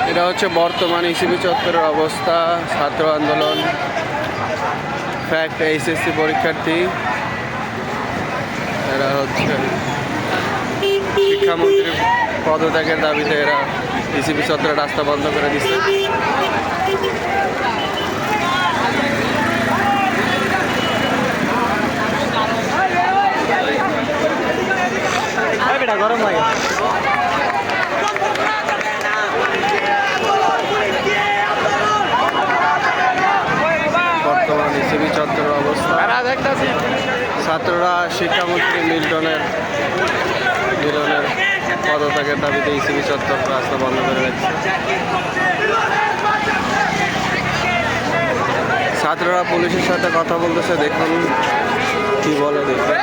এটা হচ্ছে বর্তমান ইসিবি চত্বরের অবস্থা। ছাত্র আন্দোলন, ফ্যাক্ট এইচএসসি পরীক্ষার্থী, এরা হচ্ছে শিক্ষামন্ত্রীর পদত্যাগের দাবিতে এরা ইসিবি চত্বরের রাস্তা বন্ধ করে দিচ্ছে। গরম লাগে। বর্তমান ইসিবি চত্বরের অবস্থা, ছাত্ররা শিক্ষামন্ত্রী মিল্টনের পদত্যাগের দাবিতে ইসিবি চত্বর রাস্তা বন্ধ করে রাখছে। ছাত্ররা পুলিশের সাথে কথা বলতেছে, দেখুন কি বলে দেখুন।